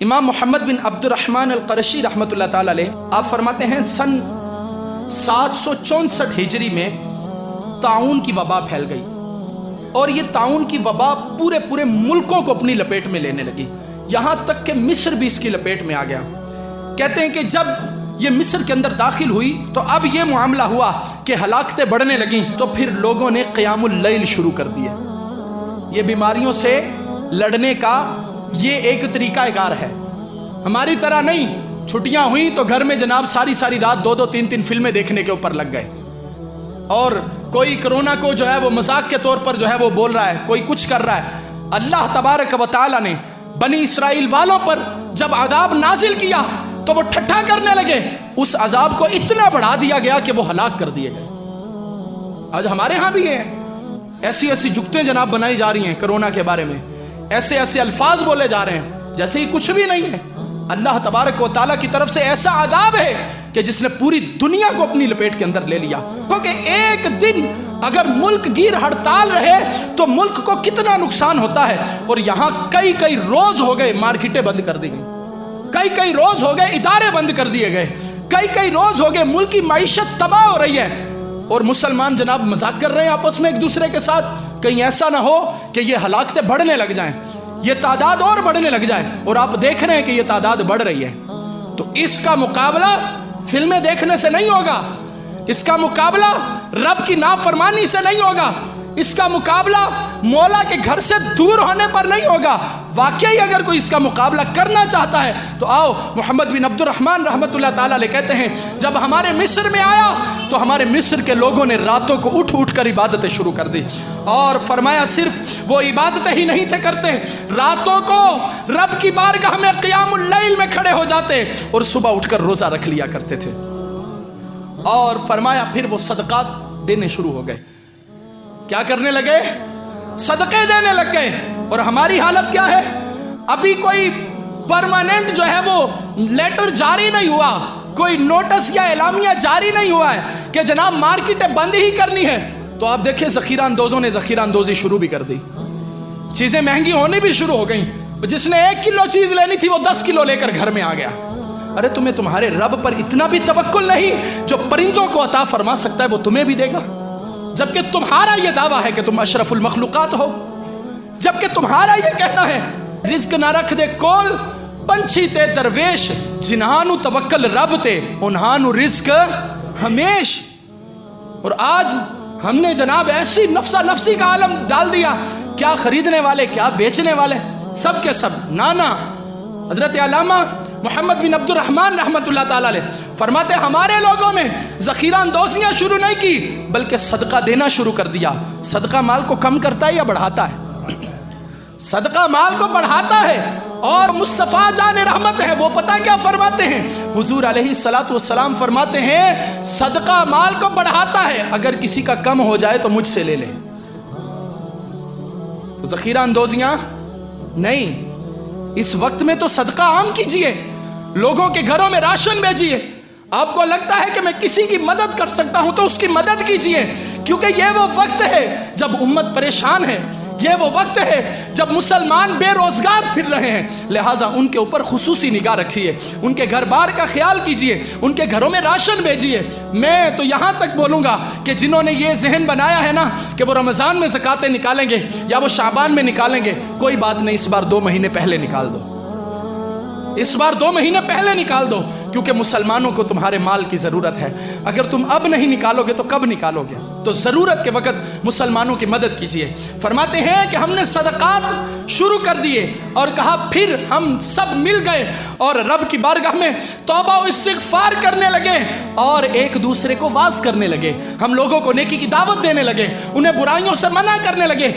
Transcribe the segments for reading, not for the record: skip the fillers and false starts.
امام محمد بن عبد الرحمن القرشی رحمۃ اللہ تعالی علیہ آپ فرماتے ہیں سن 764 ہجری میں طاعون کی وبا پھیل گئی، اور یہ طاعون کی وبا پورے ملکوں کو اپنی لپیٹ میں لینے لگی، یہاں تک کہ مصر بھی اس کی لپیٹ میں آ گیا۔ کہتے ہیں کہ جب یہ مصر کے اندر داخل ہوئی تو اب یہ معاملہ ہوا کہ ہلاکتیں بڑھنے لگیں، تو پھر لوگوں نے قیام اللیل شروع کر دیے۔ یہ بیماریوں سے لڑنے کا یہ ایک طریقہ کار ہے، ہماری طرح نہیں چھٹیاں ہوئی تو گھر میں جناب ساری رات 2-3 فلمیں دیکھنے کے اوپر لگ گئے، اور کوئی کرونا کو جو ہے وہ مذاق کے طور پر جو ہے وہ بول رہا ہے، کوئی کچھ کر رہا ہے۔ اللہ تبارک و تعالی نے بنی اسرائیل والوں پر جب عذاب نازل کیا تو وہ ٹھٹھا کرنے لگے، اس عذاب کو اتنا بڑھا دیا گیا کہ وہ ہلاک کر دیے گئے۔ آج ہمارے ہاں بھی ہیں ایسی جگتیں جناب بنائی جا رہی ہیں کرونا کے بارے میں، ایسے الفاظ بولے جا رہے ہیں جیسے ہی کچھ بھی نہیں ہے۔ اللہ تبارک و تعالیٰ کی طرف سے ایسا عذاب ہے کہ جس نے پوری دنیا کو اپنی لپیٹ کے اندر لے لیا، کیونکہ ایک دن اگر ملک گیر ہڑتال رہے تو ملک کو کتنا نقصان ہوتا ہے، اور یہاں کئی روز ہو گئے مارکیٹیں بند کر دی گئی، کئی روز ہو گئے ادارے بند کر دیے گئے، کئی روز ہو گئے ملک کی معیشت تباہ ہو رہی ہے، اور مسلمان جناب مذاق کر رہے ہیں آپس میں ایک دوسرے کے ساتھ، کہیں ایسا نہ ہو کہ یہ ہلاکتیں بڑھنے لگ جائیں، یہ تعداد اور بڑھنے لگ جائے، اور آپ دیکھ رہے ہیں کہ یہ تعداد بڑھ رہی ہے۔ تو اس کا مقابلہ فلمیں دیکھنے سے نہیں ہوگا، اس کا مقابلہ رب کی نافرمانی سے نہیں ہوگا، اس کا مقابلہ مولا کے گھر سے دور ہونے پر نہیں ہوگا۔ واقعی اگر کوئی اس کا مقابلہ کرنا چاہتا ہے تو آؤ، محمد بن عبد الرحمن رحمۃ اللہ تعالی علیہ کہتے ہیں جب ہمارے مصر میں آیا تو ہمارے مصر کے لوگوں نے راتوں کو اٹھ کر عبادتیں شروع کر دی، اور فرمایا صرف وہ عبادتیں ہی نہیں تھے کرتے، راتوں کو رب کی بارگاہ میں قیام اللیل میں کھڑے ہو جاتے اور صبح اٹھ کر روزہ رکھ لیا کرتے تھے، اور فرمایا پھر وہ صدقات دینے شروع ہو گئے، کیا کرنے لگے؟ صدقے دینے لگ گئے۔ اور ہماری حالت کیا ہے؟ ابھی کوئی پرماننٹ جو ہے وہ لیٹر جاری نہیں ہوا، کوئی نوٹس یا اعلامیہ جاری نہیں ہوا ہے کہ جناب مارکیٹیں بند ہی کرنی ہے، تو آپ دیکھیں ذخیرہ اندوزوں نے ذخیرہ اندوزی شروع بھی کر دی، چیزیں مہنگی ہونے بھی شروع ہو گئیں، جس نے 1 کلو چیز لینی تھی وہ 10 کلو لے کر گھر میں آ گیا۔ ارے تمہیں تمہارے رب پر اتنا بھی توکل نہیں؟ جو پرندوں کو عطا فرما سکتا ہے وہ تمہیں بھی دے گا، جبکہ تمہارا یہ دعویٰ ہے کہ تم اشرف المخلوقات ہو، جبکہ تمہارا یہ کہنا ہے رزق نہ رکھ دے کول پنچھی تے درویش، جنہانو توکل رب تے انہانو رزق ہمیش۔ اور آج ہم نے جناب ایسی نفسی کا عالم ڈال دیا، کیا خریدنے والے کیا بیچنے والے سب کے سب نانا۔ حضرت علامہ محمد بن عبد الرحمن رحمۃ اللہ تعالی علیہ فرماتے ہمارے لوگوں نے ذخیرہ اندوزیاں شروع نہیں کی بلکہ صدقہ دینا شروع کر دیا۔ صدقہ مال کو کم کرتا ہے یا بڑھاتا ہے؟ صدقہ مال کو بڑھاتا ہے، اور مصطفیٰ جان رحمت ہے وہ پتہ کیا فرماتے ہیں؟ حضور علیہ الصلوۃ والسلام فرماتے ہیں صدقہ مال کو بڑھاتا ہے، اگر کسی کا کم ہو جائے تو مجھ سے لے لے۔ ذخیرہ اندوزیاں نہیں، اس وقت میں تو صدقہ عام کیجئے، لوگوں کے گھروں میں راشن بھیجئے۔ آپ کو لگتا ہے کہ میں کسی کی مدد کر سکتا ہوں تو اس کی مدد کیجئے، کیونکہ یہ وہ وقت ہے جب امت پریشان ہے، یہ وہ وقت ہے جب مسلمان بے روزگار پھر رہے ہیں، لہٰذا ان کے اوپر خصوصی نگاہ رکھیے، ان کے گھر بار کا خیال کیجئے، ان کے گھروں میں راشن بھیجئے۔ میں تو یہاں تک بولوں گا کہ جنہوں نے یہ ذہن بنایا ہے نا کہ وہ رمضان میں زکاتیں نکالیں گے یا وہ شعبان میں نکالیں گے، کوئی بات نہیں، اس بار 2 مہینے پہلے نکال دو، اس بار 2 مہینے پہلے نکال دو، کیونکہ مسلمانوں کو تمہارے مال کی ضرورت ہے۔ اگر تم اب نہیں نکالو گے تو کب نکالو گے؟ تو ضرورت کے وقت مسلمانوں کی مدد کیجئے۔ فرماتے ہیں کہ ہم نے صدقات شروع کر دیے، اور کہا پھر ہم سب مل گئے اور رب کی بارگاہ میں توبہ و استغفار کرنے لگے، اور ایک دوسرے کو واعظ کرنے لگے، ہم لوگوں کو نیکی کی دعوت دینے لگے، انہیں برائیوں سے منع کرنے لگے۔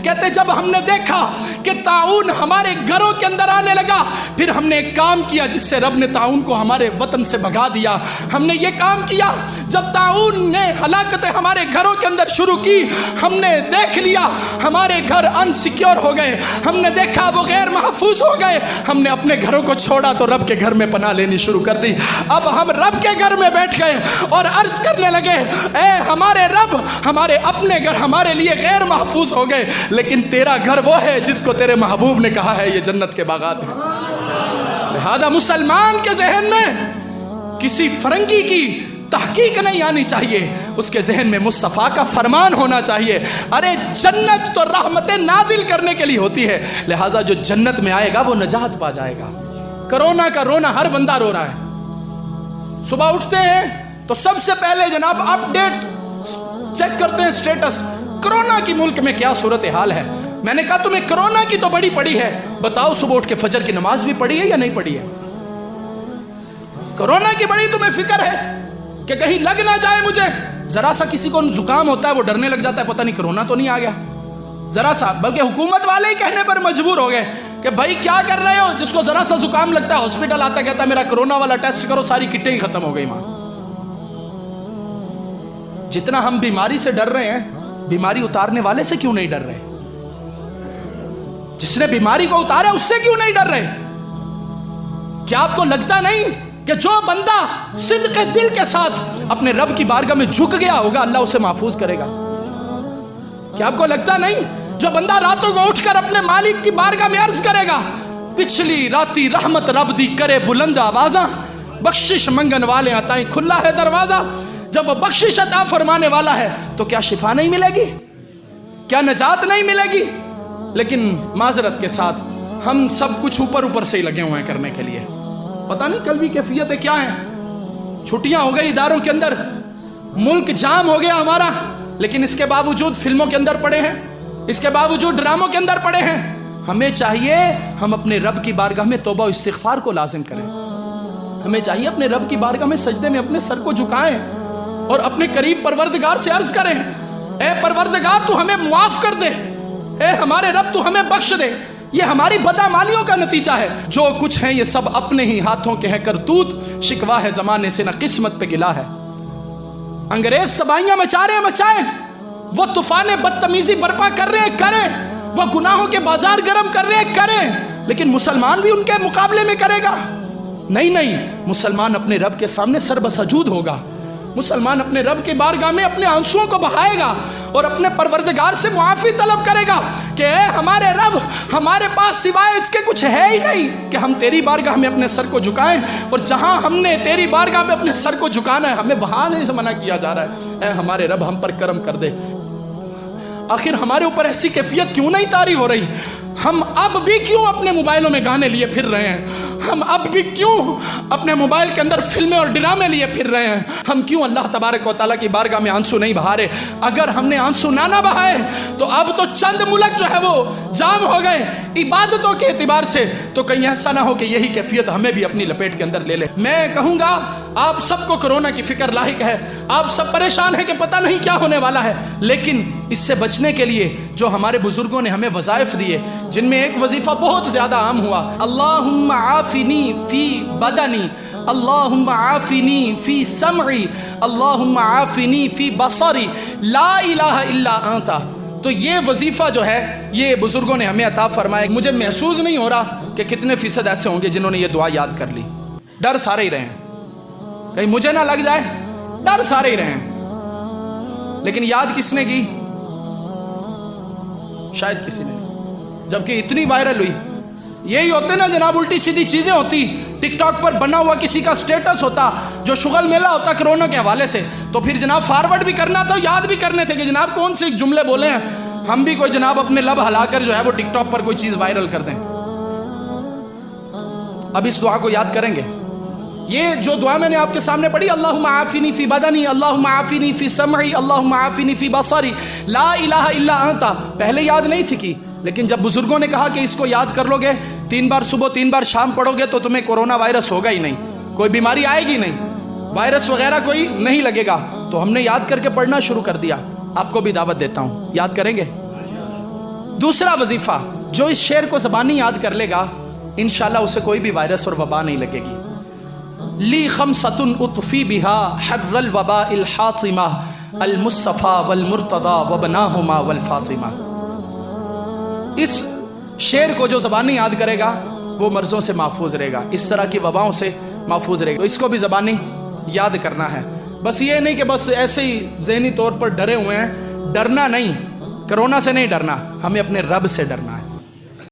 کہتے جب ہم نے دیکھا کہ طاعون ہمارے گھروں کے اندر آنے لگا، پھر ہم نے ایک کام کیا جس سے رب نے طاعون کو ہمارے وطن سے بھگا دیا۔ ہم نے یہ کام کیا جب طاعون نے ہلاکتیں ہمارے گھروں کے اندر شروع کی، ہم نے دیکھ لیا ہمارے گھر انسیکیور ہو گئے، ہم نے دیکھا وہ غیر محفوظ ہو گئے، ہم نے اپنے گھروں کو چھوڑا تو رب کے گھر میں پناہ لینی شروع کر دی۔ اب ہم رب کے گھر میں بیٹھ گئے اور عرض کرنے لگے اے ہمارے رب، ہمارے اپنے گھر ہمارے لیے غیر محفوظ ہو گئے، لیکن تیرا گھر وہ ہے جس کو تیرے محبوب نے کہا ہے یہ جنت کے باغات ہیں۔ لہذا مسلمان کے ذہن میں کسی فرنگی کی تحقیق نہیں آنی چاہیے، اس کے ذہن میں مصطفیٰ کا فرمان ہونا چاہیے. ارے جنت تو رحمتیں نازل کرنے کے لیے ہوتی ہے، لہٰذا جو جنت میں آئے گا وہ نجات پا جائے گا. کرونا کا رونا ہر بندہ رو رہا ہے. صبح اٹھتے ہیں تو سب سے پہلے جناب اپ ڈیٹ چیک کرتے ہیں سٹیٹس، کرونا کی ملک میں کیا صورتحال ہے. میں نے کہا تمہیں کرونا کی تو بڑی پڑی ہے، بتاؤ صبح اٹھ کے فجر کی نماز بھی پڑھی ہے یا نہیں پڑھی ہے؟ کرونا کی بڑی تمہیں فکر ہے کہ کہیں لگ نہ جائے مجھے. ذرا سا کسی کو زکام ہوتا ہے وہ ڈرنے لگ جاتا ہے پتہ نہیں کرونا تو نہیں آ گیا. ذرا سا، بلکہ حکومت والے ہی کہنے پر مجبور ہو گئے کہ بھائی کیا کر رہے ہو، جس کو ذرا سا زکام لگتا ہے ہاسپٹل آتا ہے کہتا ہے میرا کرونا والا ٹیسٹ کرو، ساری کٹیں ہی ختم ہو گئی ماں. جتنا ہم بیماری سے ڈر رہے ہیں، بیماری اتارنے والے سے کیوں نہیں ڈر رہے؟ جس نے بیماری کو اتارا اس سے کیوں نہیں ڈر رہے؟ کیا آپ کو لگتا نہیں کہ جو بندہ صدق دل کے ساتھ اپنے رب کی بارگاہ میں جھک گیا ہوگا اللہ اسے محفوظ کرے گا؟ کیا آپ کو لگتا نہیں جو بندہ راتوں کو اٹھ کر اپنے مالک کی بارگاہ میں عرض کرے گا پچھلی راتی رحمت رب دی کرے بلند آوازاں، بخشش منگن والے عطائیں کھلا ہے دروازہ. جب وہ بخشش عطا فرمانے والا ہے تو کیا شفا نہیں ملے گی؟ کیا نجات نہیں ملے گی؟ لیکن معذرت کے ساتھ ہم سب کچھ اوپر سے ہی لگے ہوئے ہیں کرنے کے لیے. پتہ نہیں کل بھی کیفیتیں کیا ہیں. چھٹیاں ہو گئی اداروں کے اندر، ملک جام ہو گیا ہمارا، لیکن اس کے باوجود فلموں کے اندر پڑے ہیں، اس کے باوجود ڈراموں کے اندر پڑے ہیں. ہمیں چاہیے ہم اپنے رب کی بارگاہ میں توبہ و استغفار کو لازم کریں. ہمیں چاہیے اپنے رب کی بارگاہ میں سجدے میں اپنے سر کو جھکائیں اور اپنے قریب پروردگار سے عرض کریں اے پروردگار تو ہمیں معاف کر دے، اے ہمارے رب تو ہمیں بخش دے. یہ ہماری بدعمالیوں کا نتیجہ ہے. جو کچھ ہے یہ سب اپنے ہی ہاتھوں کے ہیں کرتوت، شکوا ہے زمانے سے نہ قسمت پہ گلا ہے. انگریز تباہیاں مچا رہے ہیں مچائیں، وہ طوفان بدتمیزی برپا کر رہے ہیں کریں، وہ گناہوں کے بازار گرم کر رہے ہیں کریں، لیکن مسلمان بھی ان کے مقابلے میں کرے گا؟ نہیں، مسلمان اپنے رب کے سامنے سر بسجود ہوگا. مسلمان اپنے رب کی بارگاہ میں اپنے آنسوؤں کو بہائے گا اور اپنے پروردگار سے معافی طلب کرے گا کہ اے ہمارے رب، ہمارے پاس سوائے اس کے کچھ ہے ہی نہیں کہ ہم تیری بارگاہ میں اپنے سر کو جھکائیں، اور جہاں ہم نے تیری بارگاہ میں اپنے سر کو جھکانا ہے ہمیں وہاں نہیں سے منع کیا جا رہا ہے. اے ہمارے رب ہم پر کرم کر دے. آخر ہمارے اوپر ایسی کیفیت کیوں نہیں طاری ہو رہی؟ ہم اب بھی کیوں اپنے موبائلوں میں گانے لیے پھر رہے ہیں؟ ہم اب بھی کیوں اپنے موبائل کے اندر فلمیں اور ڈرامے لیے پھر رہے ہیں؟ ہم کیوں اللہ تبارک و تعالیٰ کی بارگاہ میں آنسو نہیں بہا رہے؟ اگر ہم نے آنسو نہ بہائے تو اب تو چند ملک جو ہے وہ جام ہو گئے عبادتوں کے اعتبار سے، تو کہیں ایسا نہ ہو کہ یہی کیفیت ہمیں بھی اپنی لپیٹ کے اندر لے لے. میں کہوں گا آپ سب کو کرونا کی فکر لاحق ہے، آپ سب پریشان ہیں کہ پتہ نہیں کیا ہونے والا ہے، لیکن اس سے بچنے کے لیے جو ہمارے بزرگوں نے ہمیں وظائف دیے، جن میں ایک وظیفہ بہت زیادہ عام ہوا، اللہم عافنی فی بدنی، اللہم عافنی فی سمعی، اللہم عافنی فی بصری، لا الہ الا انت. تو یہ وظیفہ جو ہے یہ بزرگوں نے ہمیں عطا فرمایا. مجھے محسوس نہیں ہو رہا کہ کتنے فیصد ایسے ہوں گے جنہوں نے یہ دعا یاد کر لی. ڈر سارے ہی رہے ہیں کہیں مجھے نہ لگ جائے، ڈر سارے ہی رہے ہیں، لیکن یاد کس نے کی؟ شاید کسی نے، جبکہ اتنی وائرل ہوئی. یہی ہوتے نا جناب الٹی سیدھی چیزیں ہوتی. ٹک ٹاک پر بنا ہوا کسی کا سٹیٹس ہوتا جو شغل میلہ ہوتا کرونا کے حوالے سے، تو پھر جناب فارورڈ بھی کرنا تھا، یاد بھی کرنے تھے کہ جناب کون سے جملے بولے ہیں. ہم بھی کوئی جناب اپنے لب ہلا کر جو ہے وہ ٹک ٹاک پر کوئی چیز وائرل کر دیں. اب اس دعا کو یاد کریں گے. یہ جو دعا میں نے آپ کے سامنے پڑھی، اللہم عافنی فی بدنی، اللہم عافنی فی سمعی، اللہم عافنی فی بصری، لا الہ الا انت، پہلے یاد نہیں تھی کی، لیکن جب بزرگوں نے کہا کہ اس کو یاد کر لو گے، 3 بار صبح 3 بار شام پڑھو گے تو تمہیں کورونا وائرس ہوگا ہی نہیں، کوئی بیماری آئے گی نہیں، وائرس وغیرہ کوئی نہیں لگے گا. تو ہم نے یاد کر کے پڑھنا شروع کر دیا. آپ کو بھی دعوت دیتا ہوں، یاد کریں گے. دوسرا وظیفہ، جو اس شعر کو زبانی یاد کر لے گا انشاءاللہ اسے کوئی بھی وائرس اور وبا نہیں لگے گی. لی خمسۃ اطفی بہا حر الوباء الحاطمہ المصطفیٰ والمرتضیٰ وبناہما والفاطمہ. اس شعر کو جو زبانی یاد کرے گا وہ مرضوں سے محفوظ رہے گا، اس طرح کی وباؤں سے محفوظ رہے گا. اس کو بھی زبانی یاد کرنا ہے. بس یہ نہیں کہ بس ایسے ہی ذہنی طور پر ڈرے ہوئے ہیں. ڈرنا نہیں، کرونا سے نہیں ڈرنا، ہمیں اپنے رب سے ڈرنا ہے.